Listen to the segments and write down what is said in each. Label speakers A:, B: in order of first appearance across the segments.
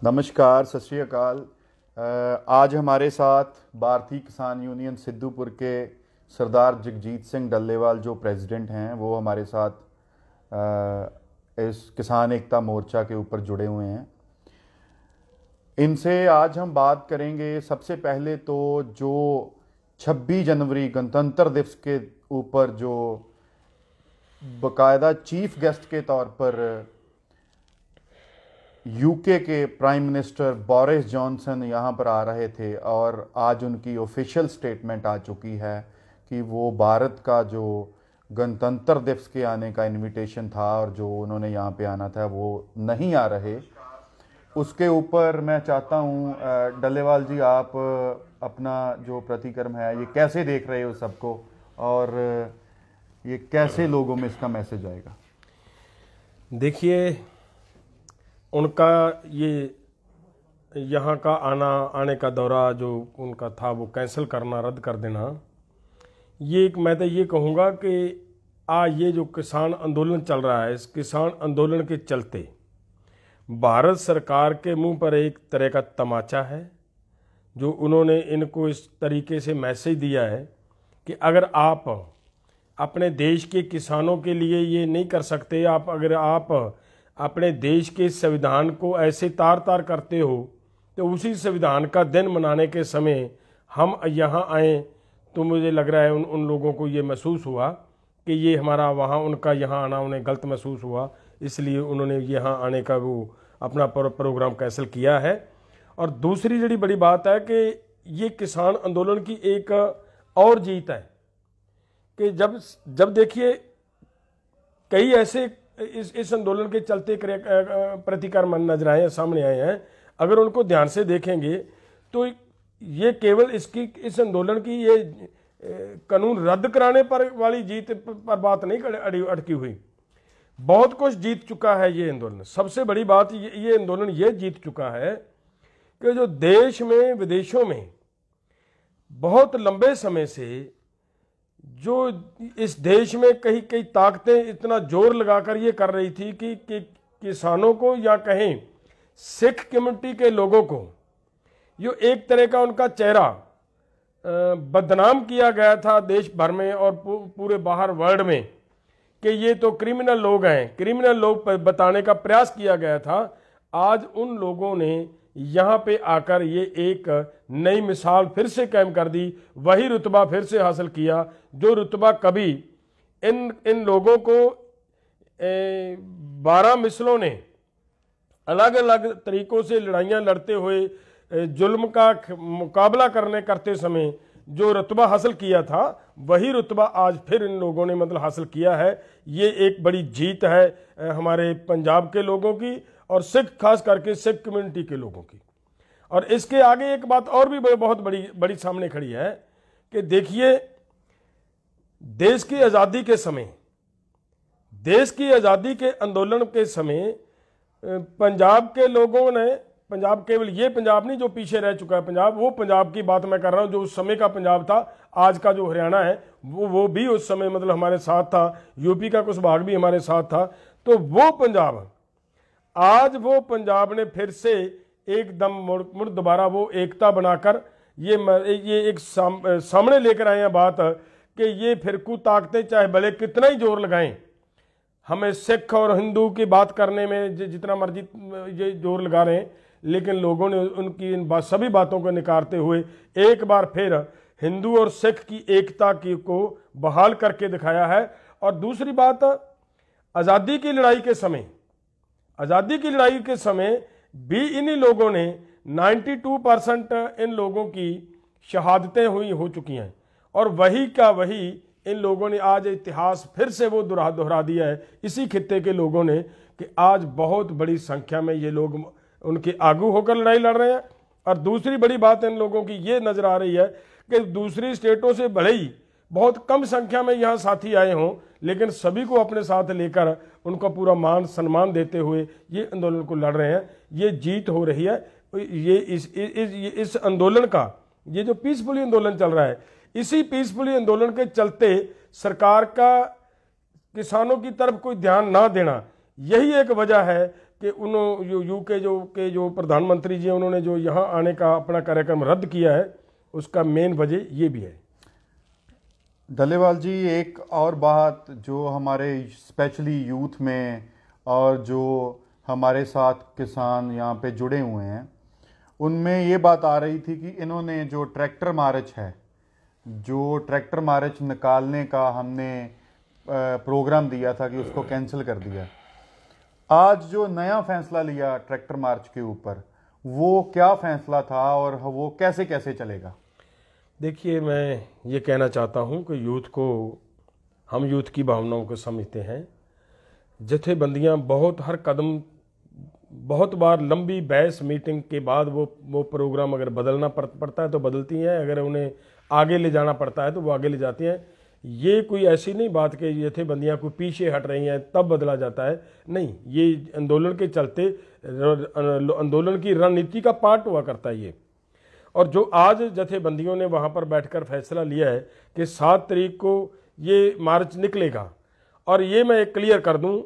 A: नमस्कार, सत श्री अकाल। आज हमारे साथ भारतीय किसान यूनियन सिद्धूपुर के सरदार जगजीत सिंह डल्लेवाल जो प्रेसिडेंट हैं, वो हमारे साथ इस किसान एकता मोर्चा के ऊपर जुड़े हुए हैं। इनसे आज हम बात करेंगे। सबसे पहले तो जो 26 जनवरी गणतंत्र दिवस के ऊपर जो बाकायदा चीफ गेस्ट के तौर पर यूके के प्राइम मिनिस्टर बोरिस जॉनसन यहाँ पर आ रहे थे और आज उनकी ऑफिशियल स्टेटमेंट आ चुकी है कि वो भारत का जो गणतंत्र दिवस के आने का इनविटेशन था और जो उन्होंने यहाँ पे आना था वो नहीं आ रहे। उसके ऊपर मैं चाहता हूँ डल्लेवाल जी, आप अपना जो प्रतिक्रम है ये कैसे देख रहे हो सबको, और ये कैसे लोगों में इसका मैसेज आएगा?
B: देखिए, उनका ये यहाँ का आने का दौरा जो उनका था वो कैंसिल करना, रद्द कर देना, ये एक, मैं तो ये कहूँगा कि ये जो किसान आंदोलन चल रहा है, इस किसान आंदोलन के चलते भारत सरकार के मुंह पर एक तरह का तमाचा है। जो उन्होंने इनको इस तरीके से मैसेज दिया है कि अगर आप अपने देश के किसानों के लिए ये नहीं कर सकते, अगर आप अपने देश के संविधान को ऐसे तार तार करते हो, तो उसी संविधान का दिन मनाने के समय हम यहाँ आए तो मुझे लग रहा है उन लोगों को ये महसूस हुआ कि ये हमारा वहाँ उनका यहाँ आना उन्हें गलत महसूस हुआ, इसलिए उन्होंने यहाँ आने का वो अपना प्रोग्राम कैंसिल किया है। और दूसरी बड़ी बड़ी बात है कि ये किसान आंदोलन की एक और जीत है कि जब देखिए कई ऐसे इस आंदोलन के चलते प्रतिक्रम नजर आए, सामने आए हैं। अगर उनको ध्यान से देखेंगे तो ये केवल इस आंदोलन की ये कानून रद्द कराने पर वाली जीत पर बात नहीं अटकी हुई, बहुत कुछ जीत चुका है ये आंदोलन। सबसे बड़ी बात ये आंदोलन ये जीत चुका है कि जो देश में विदेशों में बहुत लंबे समय से जो इस देश में कई ताकतें इतना जोर लगाकर ये कर रही थी कि किसानों को या कहें सिख कम्युनिटी के लोगों को जो एक तरह का उनका चेहरा बदनाम किया गया था देश भर में और पूरे बाहर वर्ल्ड में कि ये तो क्रिमिनल लोग हैं, क्रिमिनल लोग बताने का प्रयास किया गया था। आज उन लोगों ने यहाँ पे आकर ये एक नई मिसाल फिर से कायम कर दी, वही रुतबा फिर से हासिल किया जो रुतबा कभी इन लोगों को 12 मिसलों ने अलग अलग तरीकों से लड़ाइयाँ लड़ते हुए जुल्म का मुकाबला करते समय जो रुतबा हासिल किया था, वही रुतबा आज फिर इन लोगों ने हासिल किया है। ये एक बड़ी जीत है हमारे पंजाब के लोगों की और खास करके सिख कम्युनिटी के लोगों की। और इसके आगे एक बात और भी बहुत बड़ी सामने खड़ी है कि देखिए, देश की आज़ादी के समय, देश की आज़ादी के आंदोलन के समय पंजाब के लोगों ने, पंजाब केवल ये पंजाब नहीं जो पीछे रह चुका है पंजाब, वो पंजाब की बात मैं कर रहा हूँ जो उस समय का पंजाब था। आज का जो हरियाणा है वो भी उस समय हमारे साथ था, यूपी का कुछ भाग भी हमारे साथ था। तो वो पंजाब, आज वो पंजाब ने फिर से एकदम मुड़ दोबारा वो एकता बनाकर ये एक सामने लेकर आए हैं बात कि ये फिरकू ताकतें चाहे भले कितना ही जोर लगाएं, हमें सिख और हिंदू की बात करने में जितना मर्जी ये जोर लगा रहे हैं, लेकिन लोगों ने उनकी इन सभी बातों को निकारते हुए एक बार फिर हिंदू और सिख की एकता को बहाल करके दिखाया है। और दूसरी बात, आज़ादी की लड़ाई के समय भी इन्हीं लोगों ने 92% इन लोगों की शहादतें हो चुकी हैं और वही का वही इन लोगों ने आज इतिहास फिर से वो दोहरा दिया है इसी खित्ते के लोगों ने कि आज बहुत बड़ी संख्या में ये लोग उनके आगू होकर लड़ाई लड़ रहे हैं। और दूसरी बड़ी बात इन लोगों की ये नजर आ रही है कि दूसरी स्टेटों से भले ही बहुत कम संख्या में यहाँ साथी आए हों, लेकिन सभी को अपने साथ लेकर उनका पूरा मान सम्मान देते हुए ये आंदोलन को लड़ रहे हैं। ये जीत हो रही है। ये इस आंदोलन का, ये जो पीसफुली आंदोलन चल रहा है, इसी पीसफुली आंदोलन के चलते सरकार का किसानों की तरफ कोई ध्यान ना देना, यही एक वजह है कि यूके जो प्रधानमंत्री जी हैं, उन्होंने जो यहाँ आने का अपना कार्यक्रम रद्द किया है, उसका मेन वजह ये भी है।
A: डल्लेवाल जी, एक और बात जो हमारे स्पेशली यूथ में और जो हमारे साथ किसान यहाँ पे जुड़े हुए हैं, उनमें ये बात आ रही थी कि इन्होंने जो ट्रैक्टर मार्च है, जो ट्रैक्टर मार्च निकालने का हमने प्रोग्राम दिया था कि उसको कैंसिल कर दिया। आज जो नया फैसला लिया ट्रैक्टर मार्च के ऊपर, वो क्या फैसला था और वो कैसे कैसे चलेगा?
B: देखिए, मैं ये कहना चाहता हूँ कि हम यूथ की भावनाओं को समझते हैं। जथेबंदियाँ हर कदम बहुत बार लंबी बहस मीटिंग के बाद वो प्रोग्राम अगर बदलना पड़ता है तो बदलती हैं, अगर उन्हें आगे ले जाना पड़ता है तो वो आगे ले जाती हैं। ये कोई ऐसी नहीं बात कि जथेबंदियाँ को पीछे हट रही हैं तब बदला जाता है, नहीं। ये आंदोलन के चलते आंदोलन की रणनीति का पार्ट हुआ करता है ये। और जो आज जथेबंदियों ने वहाँ पर बैठकर फैसला लिया है कि 7 तारीख को ये मार्च निकलेगा, और ये मैं एक क्लियर कर दूं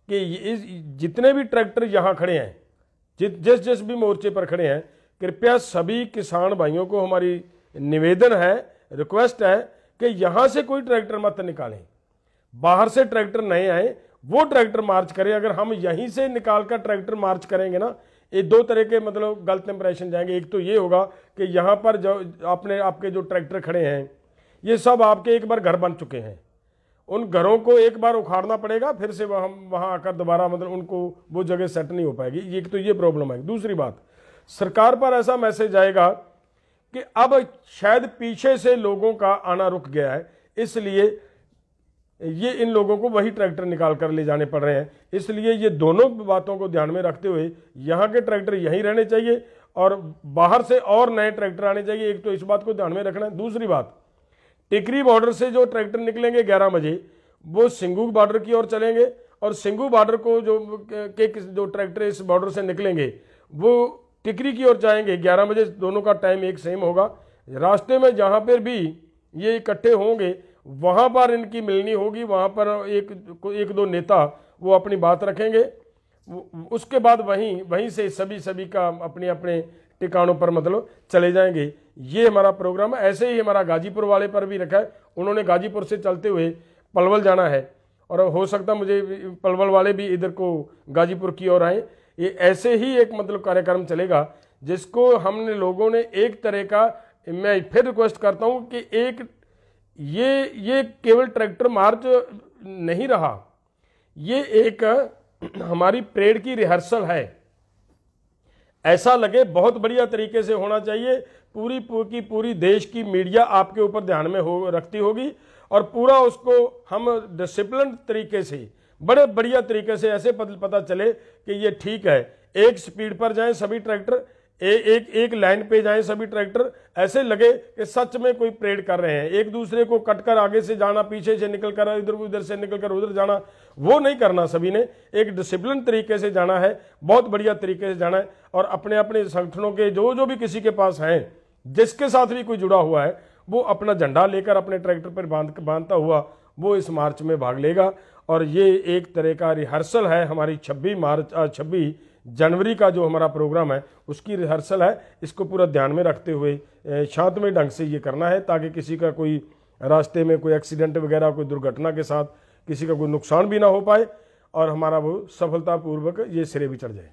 B: कि जितने भी ट्रैक्टर यहाँ खड़े हैं, जिस भी मोर्चे पर खड़े हैं, कृपया सभी किसान भाइयों को हमारी निवेदन है, रिक्वेस्ट है कि यहाँ से कोई ट्रैक्टर मत निकालें, बाहर से ट्रैक्टर नए आए, वो ट्रैक्टर मार्च करें। अगर हम यहीं से निकाल कर ट्रैक्टर मार्च करेंगे ना, ये 2 तरह के मतलब गलत इंप्रेशन जाएंगे। एक तो ये होगा कि यहाँ पर जो आपके जो ट्रैक्टर खड़े हैं, ये सब आपके एक बार घर बन चुके हैं, उन घरों को एक बार उखाड़ना पड़ेगा, फिर से वहाँ आकर दोबारा मतलब उनको वो जगह सेट नहीं हो पाएगी। एक तो ये प्रॉब्लम है। दूसरी बात, सरकार पर ऐसा मैसेज आएगा कि अब शायद पीछे से लोगों का आना रुक गया है, इसलिए ये इन लोगों को वही ट्रैक्टर निकाल कर ले जाने पड़ रहे हैं। इसलिए ये दोनों बातों को ध्यान में रखते हुए यहाँ के ट्रैक्टर यहीं रहने चाहिए और बाहर से और नए ट्रैक्टर आने चाहिए। एक तो इस बात को ध्यान में रखना है। दूसरी बात, टिकरी बॉर्डर से जो ट्रैक्टर निकलेंगे 11 बजे, वो सिंगू बॉर्डर की ओर चलेंगे, और सिंगू बॉर्डर को जो ट्रैक्टर इस बॉर्डर से निकलेंगे वो टिकरी की ओर जाएंगे 11 बजे। दोनों का टाइम एक सेम होगा। रास्ते में जहाँ पर भी ये इकट्ठे होंगे वहाँ पर इनकी मिलनी होगी, वहाँ पर एक दो नेता वो अपनी बात रखेंगे। उसके बाद वहीं से सभी का अपने अपने ठिकानों पर मतलब चले जाएंगे। ये हमारा प्रोग्राम है। ऐसे ही हमारा गाजीपुर वाले पर भी रखा है, उन्होंने गाजीपुर से चलते हुए पलवल जाना है, और हो सकता मुझे पलवल वाले भी इधर को गाजीपुर की ओर आए। ये ऐसे ही एक मतलब कार्यक्रम चलेगा जिसको हमने लोगों ने एक तरह का, मैं फिर रिक्वेस्ट करता हूं कि एक ये केवल ट्रैक्टर मार्च नहीं रहा, ये एक हमारी परेड की रिहर्सल है। ऐसा लगे बहुत बढ़िया तरीके से होना चाहिए। पूरी देश की मीडिया आपके ऊपर ध्यान में रखती होगी, और पूरा उसको हम डिसिप्लिन तरीके से, बड़े बढ़िया तरीके से ऐसे पता चले कि ये ठीक है। एक स्पीड पर जाएं सभी ट्रैक्टर, एक लाइन पे जाएं सभी ट्रैक्टर, ऐसे लगे कि सच में कोई परेड कर रहे हैं। एक दूसरे को कटकर आगे से जाना, पीछे से निकल कर इधर से निकल कर उधर जाना, वो नहीं करना। सभी ने एक डिसिप्लिन तरीके से जाना है, बहुत बढ़िया तरीके से जाना है। और अपने अपने संगठनों के जो भी किसी के पास हैं, जिसके साथ भी कोई जुड़ा हुआ है, वो अपना झंडा लेकर अपने ट्रैक्टर पर बांधता हुआ वो इस मार्च में भाग लेगा। और ये एक तरह का रिहर्सल है हमारी 26 जनवरी का जो हमारा प्रोग्राम है उसकी रिहर्सल है। इसको पूरा ध्यान में रखते हुए शांतमय ढंग से ये करना है, ताकि किसी का कोई रास्ते में कोई एक्सीडेंट वगैरह, कोई दुर्घटना के साथ किसी का कोई नुकसान भी ना हो पाए, और हमारा वो सफलतापूर्वक ये सिरे भी चढ़ जाए।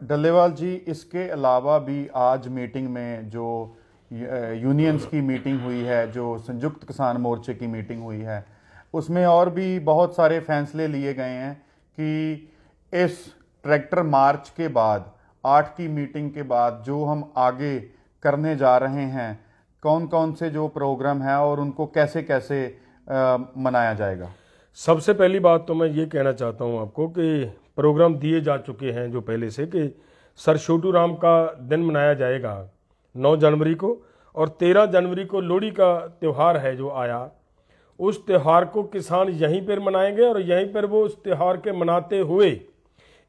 A: डल्लेवाल जी, इसके अलावा भी आज मीटिंग में जो यूनियंस की मीटिंग हुई है, जो संयुक्त किसान मोर्चे की मीटिंग हुई है, उसमें और भी बहुत सारे फैसले लिए गए हैं कि इस ट्रैक्टर मार्च के बाद, 8 की मीटिंग के बाद जो हम आगे करने जा रहे हैं, कौन कौन से जो प्रोग्राम है और उनको कैसे कैसे मनाया जाएगा।
B: सबसे पहली बात तो मैं ये कहना चाहता हूँ आपको कि प्रोग्राम दिए जा चुके हैं जो पहले से, कि सर छोटू राम का दिन मनाया जाएगा 9 जनवरी को, और 13 जनवरी को लोहड़ी का त्यौहार है जो आया, उस त्यौहार को किसान यहीं पर मनाएंगे, और यहीं पर वो उस त्यौहार के मनाते हुए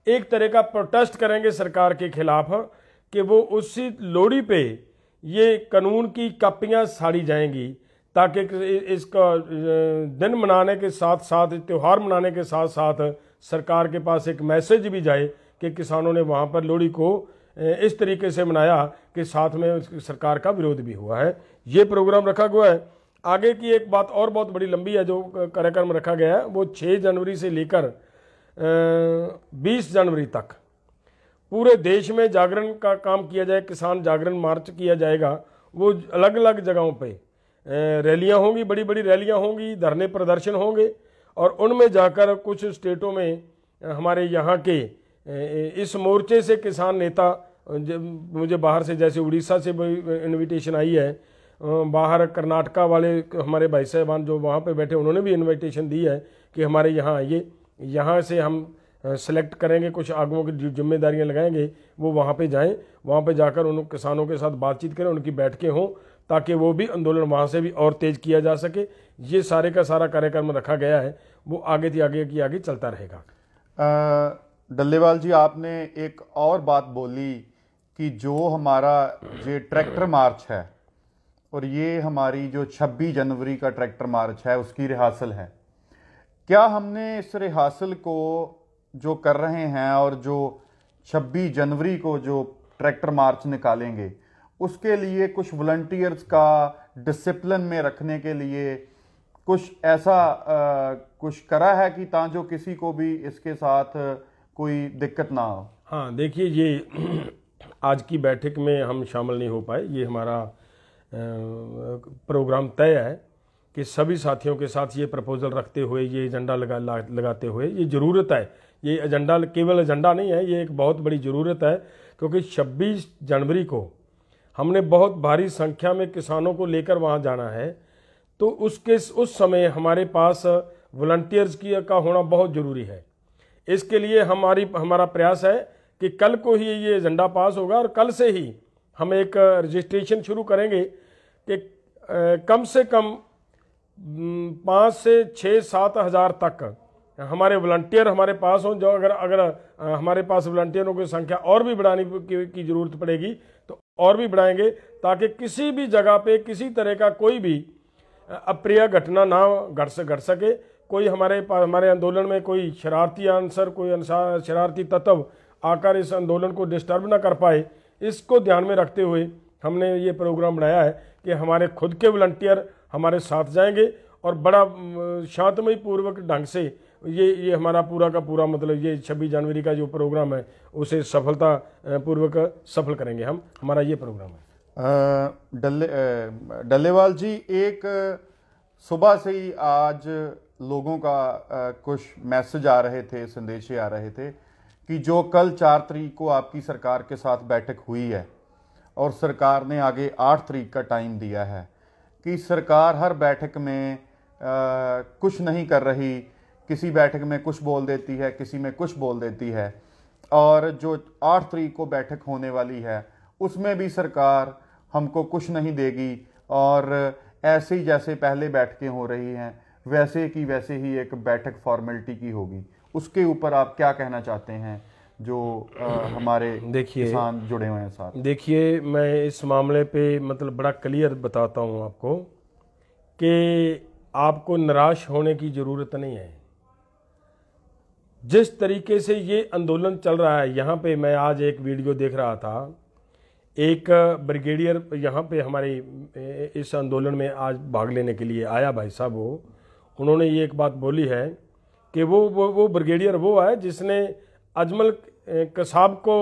B: एक तरह का प्रोटेस्ट करेंगे सरकार के खिलाफ कि वो उसी लोहड़ी पे ये कानून की कापियां साड़ी जाएंगी, ताकि इसका दिन मनाने के साथ साथ, त्यौहार मनाने के साथ साथ सरकार के पास एक मैसेज भी जाए कि किसानों ने वहाँ पर लोहड़ी को इस तरीके से मनाया कि साथ में सरकार का विरोध भी हुआ है। ये प्रोग्राम रखा हुआ है। आगे की एक बात और बहुत बड़ी लंबी है जो कार्यक्रम रखा गया है, वो 6 जनवरी से लेकर 20 जनवरी तक पूरे देश में जागरण का काम किया जाए, किसान जागरण मार्च किया जाएगा। वो अलग अलग जगहों पे रैलियां होंगी, बड़ी बड़ी रैलियां होंगी, धरने प्रदर्शन होंगे और उनमें जाकर कुछ स्टेटों में हमारे यहाँ के इस मोर्चे से किसान नेता, मुझे बाहर से जैसे उड़ीसा से इनविटेशन आई है, बाहर कर्नाटका वाले हमारे भाई साहबान जो वहाँ पे बैठे उन्होंने भी इनविटेशन दी है कि हमारे यहाँ आइए, यहाँ से हम सेलेक्ट करेंगे, कुछ आगुओं की जिम्मेदारियां लगाएंगे, वो वहाँ पे जाएं, वहाँ पे जाकर उन किसानों के साथ बातचीत करें, उनकी बैठकें हों ताकि वो भी आंदोलन वहाँ से भी और तेज किया जा सके। ये सारे का सारा कार्यक्रम रखा गया है, वो आगे थी आगे चलता रहेगा।
A: डल्लेवाल जी, आपने एक और बात बोली कि जो हमारा ये ट्रैक्टर मार्च है और ये हमारी जो 26 जनवरी का ट्रैक्टर मार्च है उसकी रिहर्सल है। क्या हमने इस रिहर्सल को जो कर रहे हैं और जो 26 जनवरी को जो ट्रैक्टर मार्च निकालेंगे उसके लिए कुछ वॉलंटियर्स का डिसिप्लिन में रखने के लिए कुछ ऐसा कुछ करा है कि ताकि किसी को भी इसके साथ कोई दिक्कत ना हो?
B: हाँ, देखिए, ये आज की बैठक में हम शामिल नहीं हो पाए। ये हमारा प्रोग्राम तय है कि सभी साथियों के साथ ये प्रपोजल रखते हुए, ये एजेंडा लगाते हुए, ये ज़रूरत है। ये एजेंडा केवल एजेंडा नहीं है, ये एक बहुत बड़ी ज़रूरत है क्योंकि 26 जनवरी को हमने बहुत भारी संख्या में किसानों को लेकर वहाँ जाना है। तो उस समय हमारे पास वॉलंटियर्स की का होना बहुत ज़रूरी है। इसके लिए हमारा प्रयास है कि कल को ही ये एजेंडा पास होगा और कल से ही हम एक रजिस्ट्रेशन शुरू करेंगे कि कम से कम 5 से 6-7 हज़ार तक हमारे वॉलंटियर हमारे पास हों। जो अगर हमारे पास वॉलंटियरों की संख्या और भी बढ़ाने की ज़रूरत पड़ेगी तो और भी बढ़ाएंगे ताकि किसी भी जगह पे किसी तरह का कोई भी अप्रिय घटना ना घट सके। कोई हमारे आंदोलन में कोई शरारती आंसर, कोई शरारती तत्व आकर इस आंदोलन को डिस्टर्ब ना कर पाए, इसको ध्यान में रखते हुए हमने ये प्रोग्राम बनाया है कि हमारे खुद के वॉलंटियर हमारे साथ जाएंगे और बड़ा शांतमय पूर्वक ढंग से ये हमारा पूरा का पूरा मतलब ये 26 जनवरी का जो प्रोग्राम है उसे सफलता पूर्वक सफल करेंगे हम। हमारा ये प्रोग्राम है।
A: डल्लेवाल जी, एक सुबह से ही आज लोगों का कुछ मैसेज आ रहे थे, संदेशे आ रहे थे कि जो कल 4 तारीख को आपकी सरकार के साथ बैठक हुई है और सरकार ने आगे 8 तारीख का टाइम दिया है कि सरकार हर बैठक में कुछ नहीं कर रही, किसी बैठक में कुछ बोल देती है, किसी में कुछ बोल देती है, और जो 8 तारीख को बैठक होने वाली है उसमें भी सरकार हमको कुछ नहीं देगी और ऐसे ही जैसे पहले बैठकें हो रही हैं वैसे की वैसे ही एक बैठक फॉर्मेलिटी की होगी। उसके ऊपर आप क्या कहना चाहते हैं जो हमारे किसान जुड़े हुए हैं साथ?
B: देखिए, मैं इस मामले पे मतलब बड़ा क्लियर बताता हूँ आपको कि आपको निराश होने की ज़रूरत नहीं है। जिस तरीके से ये आंदोलन चल रहा है, यहाँ पे मैं आज एक वीडियो देख रहा था, एक ब्रिगेडियर यहाँ पे हमारे इस आंदोलन में आज भाग लेने के लिए आया भाई साहब। उन्होंने ये एक बात बोली है कि वो ब्रिगेडियर वो है जिसने अजमल कसाब को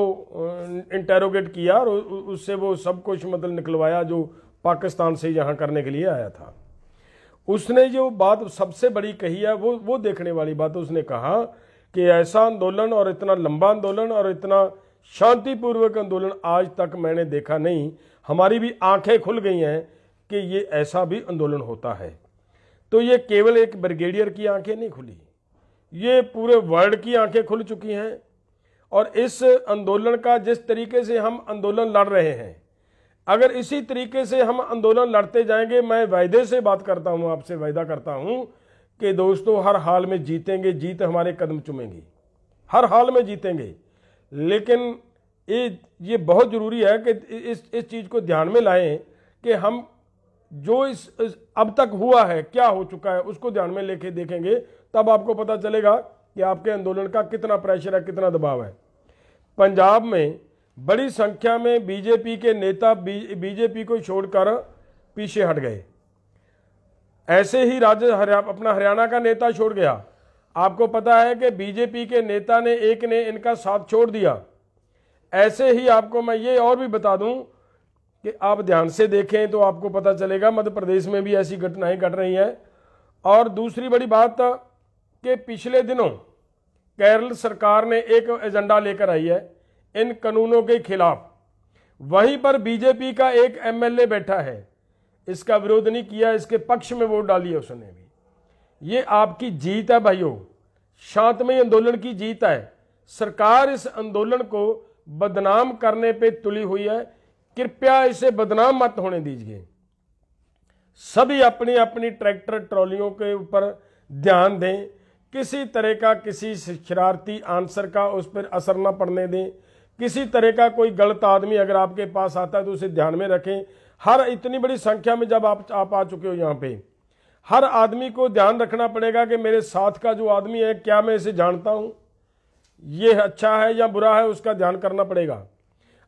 B: इंटेरोगेट किया और उससे वो सब कुछ मतलब निकलवाया जो पाकिस्तान से यहाँ करने के लिए आया था। उसने जो बात सबसे बड़ी कही है वो देखने वाली बात, उसने कहा कि ऐसा आंदोलन और इतना लंबा आंदोलन और इतना शांतिपूर्वक आंदोलन आज तक मैंने देखा नहीं। हमारी भी आंखें खुल गई हैं कि ये ऐसा भी आंदोलन होता है। तो ये केवल एक ब्रिगेडियर की आंखें नहीं खुली, ये पूरे वर्ल्ड की आंखें खुल चुकी हैं। और इस आंदोलन का जिस तरीके से हम आंदोलन लड़ रहे हैं, अगर इसी तरीके से हम आंदोलन लड़ते जाएंगे, मैं वायदे से बात करता हूं, आपसे वायदा करता हूं कि दोस्तों हर हाल में जीतेंगे, जीत हमारे कदम चूमेंगी, हर हाल में जीतेंगे। लेकिन ये बहुत ज़रूरी है कि इस चीज़ को ध्यान में लाएं कि हम जो इस अब तक हुआ है, क्या हो चुका है, उसको ध्यान में लेके देखेंगे, तब आपको पता चलेगा कि आपके आंदोलन का कितना प्रेशर है, कितना दबाव है। पंजाब में बड़ी संख्या में बीजेपी के नेता बीजेपी को छोड़कर पीछे हट गए। ऐसे ही अपना हरियाणा का नेता छोड़ गया। आपको पता है कि बीजेपी के नेता ने एक ने इनका साथ छोड़ दिया। ऐसे ही आपको मैं ये और भी बता दूं कि आप ध्यान से देखें तो आपको पता चलेगा मध्य प्रदेश में भी ऐसी घटनाएं घट रही हैं। और दूसरी बड़ी बात कि पिछले दिनों केरल सरकार ने एक एजेंडा लेकर आई है इन कानूनों के खिलाफ। वहीं पर बीजेपी का एक एमएलए बैठा है, इसका विरोध नहीं किया, इसके पक्ष में वोट डाली है उसने भी। ये आपकी जीत है भाइयों, शांतमय आंदोलन की जीत है। सरकार इस आंदोलन को बदनाम करने पे तुली हुई है, कृपया इसे बदनाम मत होने दीजिए। सभी अपनी अपनी ट्रैक्टर ट्रॉलियों के ऊपर ध्यान दें, किसी तरह का किसी शरारती आंसर का उस पर असर न पड़ने दें। किसी तरह का कोई गलत आदमी अगर आपके पास आता है तो उसे ध्यान में रखें। हर इतनी बड़ी संख्या में जब आप आ चुके हो यहाँ पे, हर आदमी को ध्यान रखना पड़ेगा कि मेरे साथ का जो आदमी है क्या मैं इसे जानता हूं, ये अच्छा है या बुरा है, उसका ध्यान करना पड़ेगा।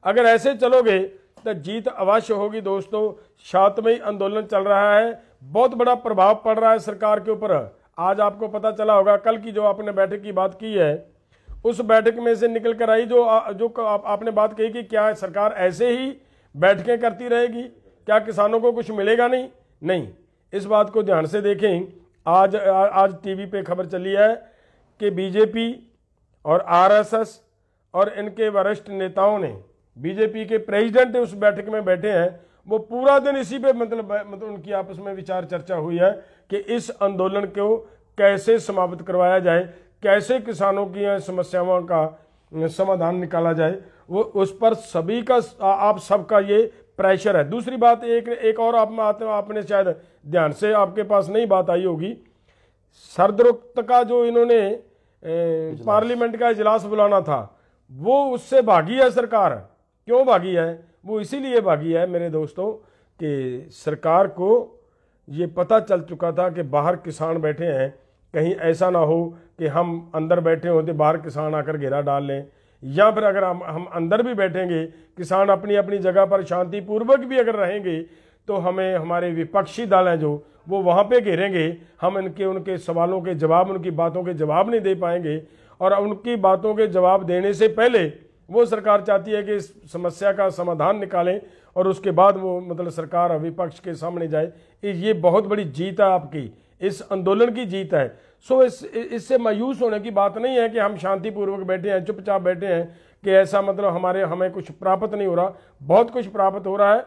B: अगर ऐसे चलोगे तो जीत अवश्य होगी दोस्तों। शांतमय आंदोलन चल रहा है, बहुत बड़ा प्रभाव पड़ रहा है सरकार के ऊपर। आज आपको पता चला होगा कल की जो आपने बैठक की बात की है, उस बैठक में से निकल कर आई जो आपने बात कही कि क्या सरकार ऐसे ही बैठकें करती रहेगी, क्या किसानों को कुछ मिलेगा नहीं। इस बात को ध्यान से देखें। आज टीवी पे खबर चली है कि बीजेपी और आरएसएस और इनके वरिष्ठ नेताओं ने, बीजेपी के प्रेसिडेंट उस बैठक में बैठे हैं, वो पूरा दिन इसी पे मतलब उनकी आपस में विचार चर्चा हुई है कि इस आंदोलन को कैसे समाप्त करवाया जाए, कैसे किसानों की समस्याओं का समाधान निकाला जाए। वो उस पर सभी का, आप सबका ये प्रेशर है। दूसरी बात एक और आपने शायद ध्यान से, आपके पास नहीं बात आई होगी, सर्वदलीय का जो इन्होंने पार्लियामेंट का इजलास बुलाना था, वो उससे भागी है सरकार। क्यों भागी है? वो इसीलिए भागी है मेरे दोस्तों कि सरकार को ये पता चल चुका था कि बाहर किसान बैठे हैं, कहीं ऐसा ना हो कि हम अंदर बैठे होते बाहर किसान आकर घेरा डाल लें, या फिर अगर हम अंदर भी बैठेंगे, किसान अपनी अपनी जगह पर शांतिपूर्वक भी अगर रहेंगे, तो हमें हमारे विपक्षी दल हैं जो वो वहाँ पे घेरेंगे, हम उनके सवालों के जवाब, उनकी बातों के जवाब नहीं दे पाएंगे। और उनकी बातों के जवाब देने से पहले वो सरकार चाहती है कि इस समस्या का समाधान निकालें और उसके बाद वो मतलब सरकार विपक्ष के सामने जाए। ये बहुत बड़ी जीत है आपकी, इस आंदोलन की जीत है। सो इससे मायूस होने की बात नहीं है कि हम शांतिपूर्वक बैठे हैं, चुपचाप बैठे हैं, कि ऐसा मतलब हमें कुछ प्राप्त नहीं हो रहा। बहुत कुछ प्राप्त हो रहा है।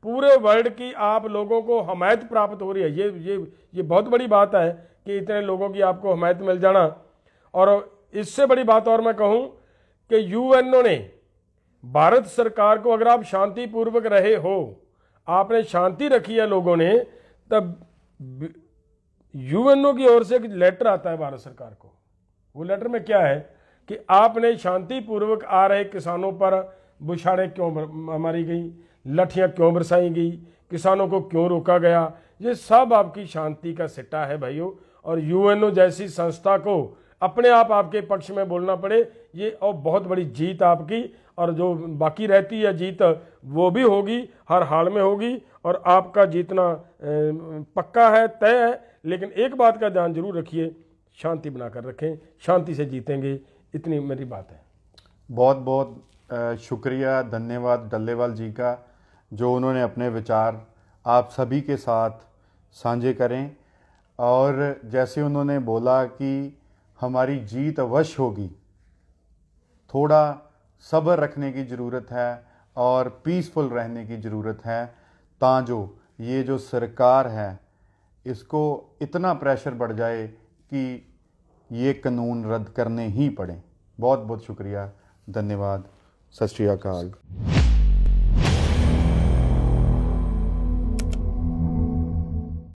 B: पूरे वर्ल्ड की आप लोगों को हमायत प्राप्त हो रही है। ये बहुत बड़ी बात है कि इतने लोगों की आपको हमायत मिल जाना। और इससे बड़ी बात और मैं कहूं कि यूएनओ ने भारत सरकार को, अगर आप शांतिपूर्वक रहे हो, आपने शांति रखी है लोगों ने, तब यूएनओ की ओर से एक लेटर आता है भारत सरकार को। वो लेटर में क्या है कि आपने शांतिपूर्वक आ रहे किसानों पर बुछाड़े क्यों मारी गई, लठियां क्यों बरसाई गई, किसानों को क्यों रोका गया, ये सब आपकी शांति का सिट्टा है भाइयों। और यूएनओ जैसी संस्था को अपने आप आपके पक्ष में बोलना पड़े, ये और बहुत बड़ी जीत आपकी। और जो बाकी रहती है जीत, वो भी होगी, हर हाल में होगी, और आपका जीतना पक्का है, तय है। लेकिन एक बात का ध्यान जरूर रखिए, शांति बनाकर रखें, शांति से जीतेंगे। इतनी मेरी बात है।
A: बहुत बहुत शुक्रिया, धन्यवाद डल्लेवाल जी का, जो उन्होंने अपने विचार आप सभी के साथ साझे करें। और जैसे उन्होंने बोला कि हमारी जीत अवश्य होगी, थोड़ा सब्र रखने की ज़रूरत है और पीसफुल रहने की ज़रूरत है, ताजो ये जो सरकार है इसको इतना प्रेशर बढ़ जाए कि ये कानून रद्द करने ही पड़े। बहुत बहुत शुक्रिया, धन्यवाद, सत श्री अकाल।